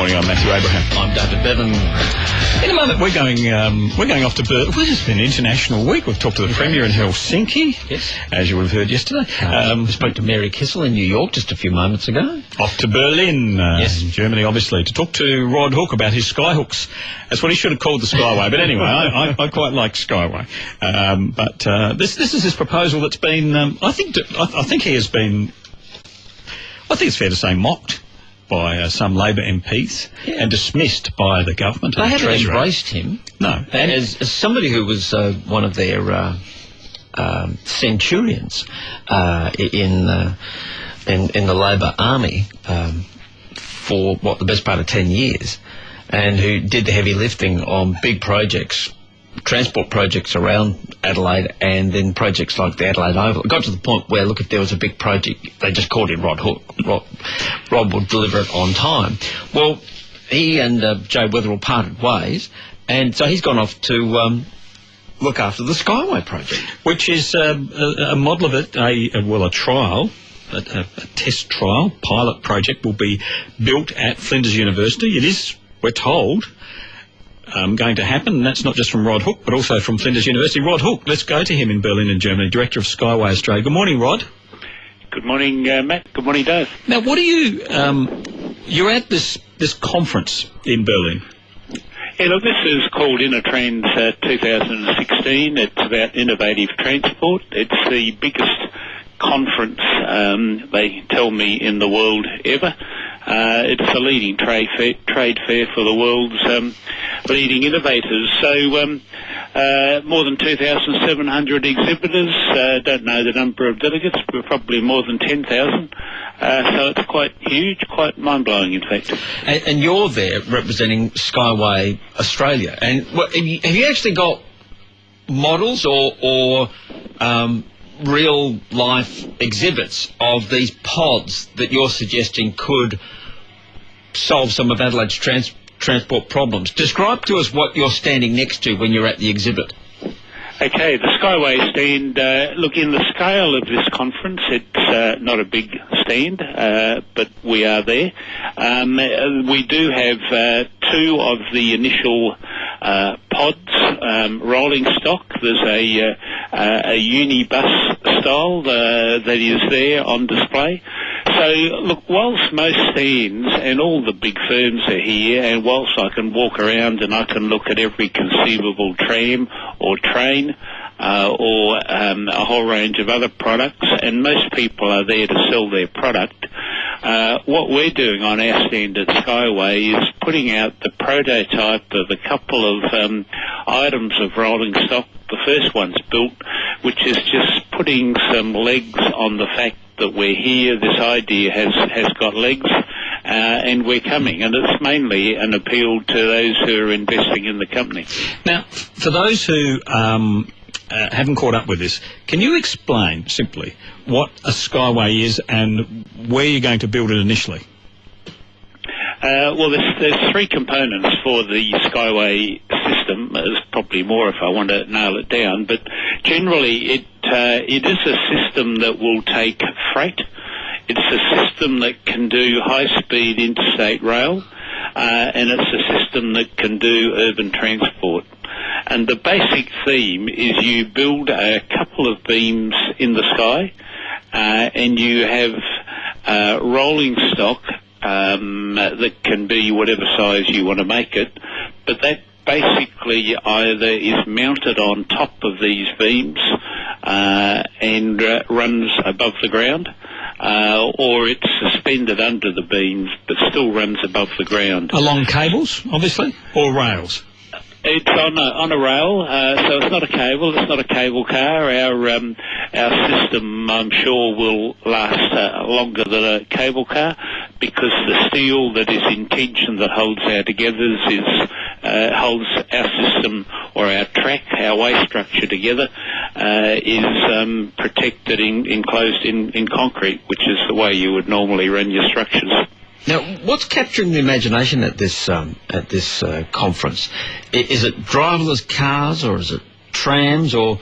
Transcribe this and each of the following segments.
morning, I'm Matthew Abraham. I'm David Bevan. In a moment, we're going off to Berlin. Well, it's been an international week. We've talked to the Premier in Helsinki, Yes. as you would have heard yesterday. We spoke to Mary Kissel in New York just a few moments ago. Off to Berlin, Yes. in Germany, obviously, to talk to Rod Hook about his skyhooks. That's what he should have called the SkyWay. But anyway, I quite like SkyWay. But this is his proposal that's been, I think he has been, I think it's fair to say, mocked by some Labor MPs and dismissed by the government. They and the haven't Treasury. embraced him. No. As somebody who was one of their centurions in the Labor Army for, the best part of 10 years, and who did the heavy lifting on big projects, transport projects around Adelaide, and then projects like the Adelaide Oval. It got to the point where, look, if there was a big project, they just called in Rod Hook. Rod would deliver it on time. Well, he and Joe Wetherill parted ways, and so he's gone off to look after the SkyWay project. Which is a model of it, a trial, a test trial, pilot project will be built at Flinders University. It is, we're told, going to happen, and that's not just from Rod Hook, but also from Flinders University. Rod Hook, let's go to him in Berlin in Germany, Director of SkyWay Australia. Good morning, Rod. Good morning, Matt. Good morning, Dave. Now, what are you... you're at this conference in Berlin. Yeah, look, this is called InnoTrans 2016. It's about innovative transport. It's the biggest conference, they tell me, in the world ever. It's a leading trade fair for the world's leading innovators. So more than 2,700 exhibitors. Don't know the number of delegates, but probably more than 10,000. So it's quite huge, quite mind-blowing, in fact. And you're there representing SkyWay Australia. And have you actually got models or real-life exhibits of these pods that you're suggesting could solve some of Adelaide's transport problems? Describe to us what you're standing next to when you're at the exhibit. Okay, the SkyWay stand, look, in the scale of this conference, it's not a big stand, but we are there. We do have two of the initial pods, rolling stock. There's a unibus style that is there on display. So, look, whilst most stands and all the big firms are here, and whilst I can walk around and I can look at every conceivable tram or train or a whole range of other products, and most people are there to sell their product, what we're doing on our stand at SkyWay is putting out the prototype of a couple of items of rolling stock. The first one's built, which is just putting some legs on the fact that we're here. This idea has got legs, and we're coming, and it's mainly an appeal to those who are investing in the company. Now, for those who haven't caught up with this, can you explain simply what a SkyWay is and where you're going to build it initially? Well, there's three components for the SkyWay system. There's probably more if I want to nail it down, but generally it is a system that will take freight. It's a system that can do high-speed interstate rail, and it's a system that can do urban transport. And the basic theme is you build a couple of beams in the sky, and you have rolling stock that can be whatever size you want to make it, but that basically either is mounted on top of these beams and runs above the ground, or it's suspended under the beams but still runs above the ground. Along cables, obviously, or rails? It's on a rail, so it's not a cable. It's not a cable car. Our system, I'm sure, will last longer than a cable car, because the steel that is in tension that holds our togethers holds our system or our track, our way structure together, is protected, enclosed in concrete, which is the way you would normally run your structures. Now, what's capturing the imagination at this conference? Is it driverless cars, or is it trams, or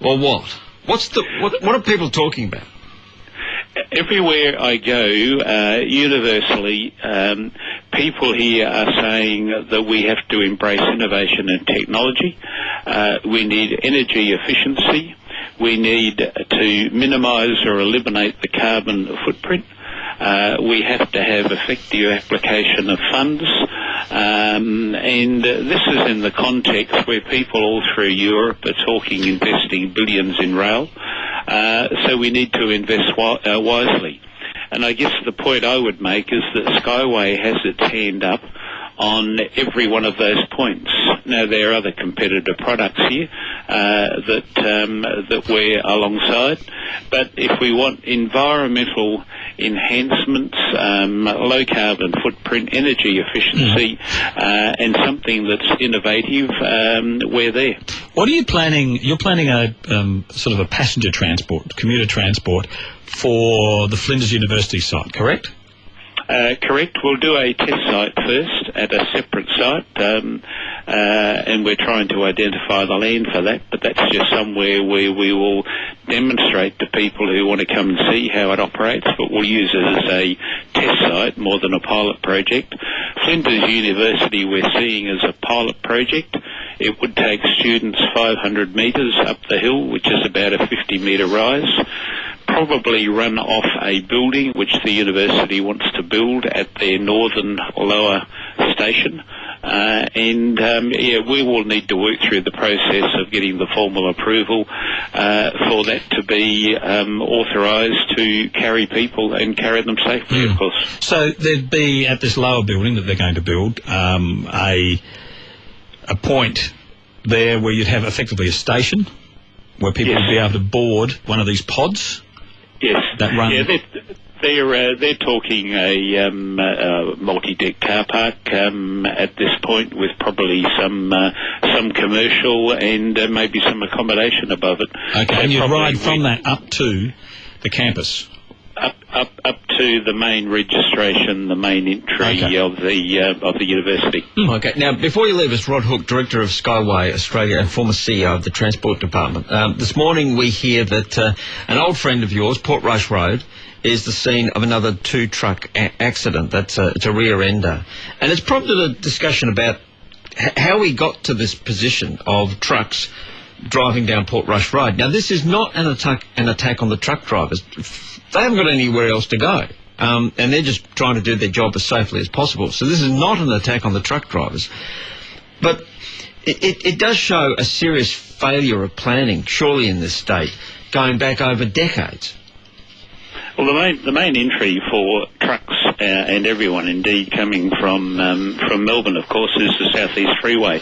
what? What are people talking about? Everywhere I go, universally, people here are saying that we have to embrace innovation and technology. We need energy efficiency. We need to minimise or eliminate the carbon footprint. We have to have effective application of funds. And this is in the context where people all through Europe are talking investing billions in rail. So we need to invest wisely. And I guess the point I would make is that SkyWay has its hand up on every one of those points. Now, there are other competitor products here that we're alongside, but if we want environmental enhancements, low carbon footprint, energy efficiency, and something that's innovative, we're there. What are you planning? You're planning a sort of a passenger transport, commuter transport for the Flinders University site, correct? Correct. We'll do a test site first at a separate site, and we're trying to identify the land for that, but that's just somewhere where we will demonstrate to people who want to come and see how it operates, but we'll use it as a test site more than a pilot project. Flinders University we're seeing as a pilot project. It would take students 500 metres up the hill, which is about a 50-metre rise, probably run off a building which the university wants to build at their northern lower station. We will need to work through the process of getting the formal approval for that to be authorised to carry people and carry them safely, of course. So there'd be, at this lower building that they're going to build, a point there where you'd have effectively a station where people would be able to board one of these pods. Yes. That run. Yeah, they're talking a multi-deck car park at this point, with probably some commercial and maybe some accommodation above it. Okay, so and you ride from that up to the campus. Up to the main registration, the main entry of the university. Okay. Now, before you leave us, Rod Hook, Director of SkyWay Australia and former CEO of the Transport Department. This morning we hear that an old friend of yours, Portrush Road, is the scene of another two-truck accident. It's a rear-ender. And it's prompted a discussion about how we got to this position of trucks driving down Portrush Road. Now, this is not an attack on the truck drivers. They haven't got anywhere else to go, and they're just trying to do their job as safely as possible. So this is not an attack on the truck drivers. But it does show a serious failure of planning, surely, in this state, going back over decades. Well, the main entry for trucks and everyone indeed coming from Melbourne, of course, is the South East Freeway.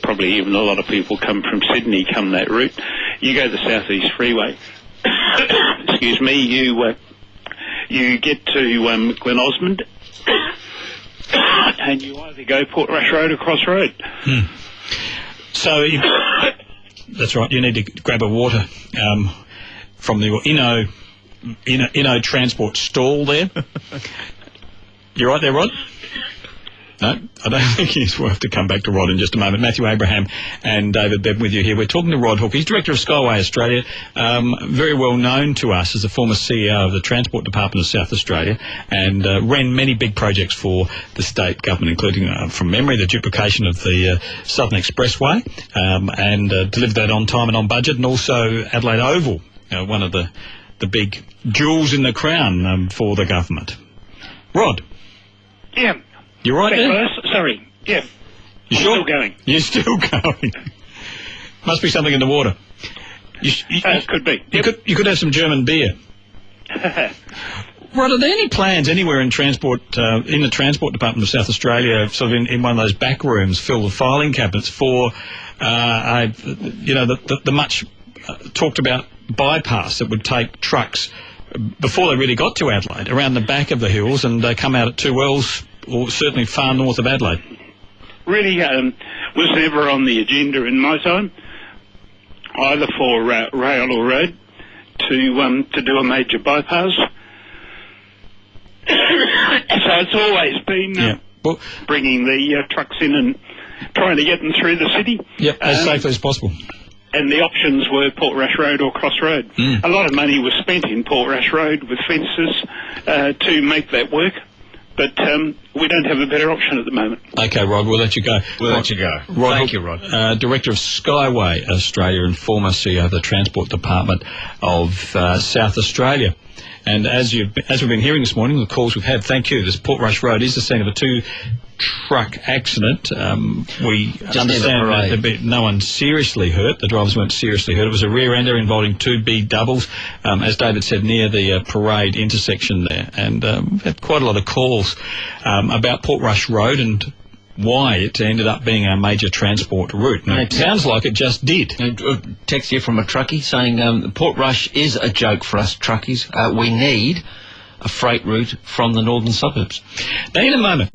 Probably even a lot of people come from Sydney, come that route. You go the South East Freeway. Excuse me. You get to Glen Osmond, and you either go Portrush Road or Cross Road. So that's right. You need to grab a water from the Inno Transport stall there. You right there, Rod? No, I don't think he's. We'll have to come back to Rod in just a moment. Matthew Abraham and David Bevan with you here. We're talking to Rod Hook. He's Director of SkyWay Australia, very well known to us as the former CEO of the Transport Department of South Australia, and ran many big projects for the state government, including, from memory, the duplication of the Southern Expressway, and delivered that on time and on budget, and also Adelaide Oval, one of the big jewels in the crown for the government. Rod? Yeah. You right there? Sorry. Yeah. You sure? Still going. You're still going. Must be something in the water. Could be. You could have some German beer. Rod, are there any plans anywhere in transport, in the Transport Department of South Australia, sort of in one of those back rooms filled with filing cabinets for, the much talked about bypass that would take trucks before they really got to Adelaide around the back of the hills and come out at 2 Wells, or certainly far north of Adelaide? Really was never on the agenda in my time, either for rail or road, to do a major bypass. So it's always been bringing the trucks in and trying to get them through the city. Yep, as safely as possible. and the options were Portrush Road or Cross Road. A lot of money was spent in Portrush Road with fences to make that work, but we don't have a better option at the moment. Okay, Rod, we'll let you go. We'll let you go. Rod, Thank you, Rod. Director of SkyWay Australia and former CEO of the Transport Department of South Australia. And as we've been hearing this morning, the calls we've had, thank you, this Portrush Road is the scene of a two-truck accident. We understand that there'd been no one seriously hurt. The drivers weren't seriously hurt. It was a rear-ender involving two B doubles, as David said, near the parade intersection there. And we've had quite a lot of calls about Portrush Road and why it ended up being our major transport route. And it sounds like it just did. Text here from a truckie saying Portrush is a joke for us truckies. We need a freight route from the northern suburbs. Now, in a moment.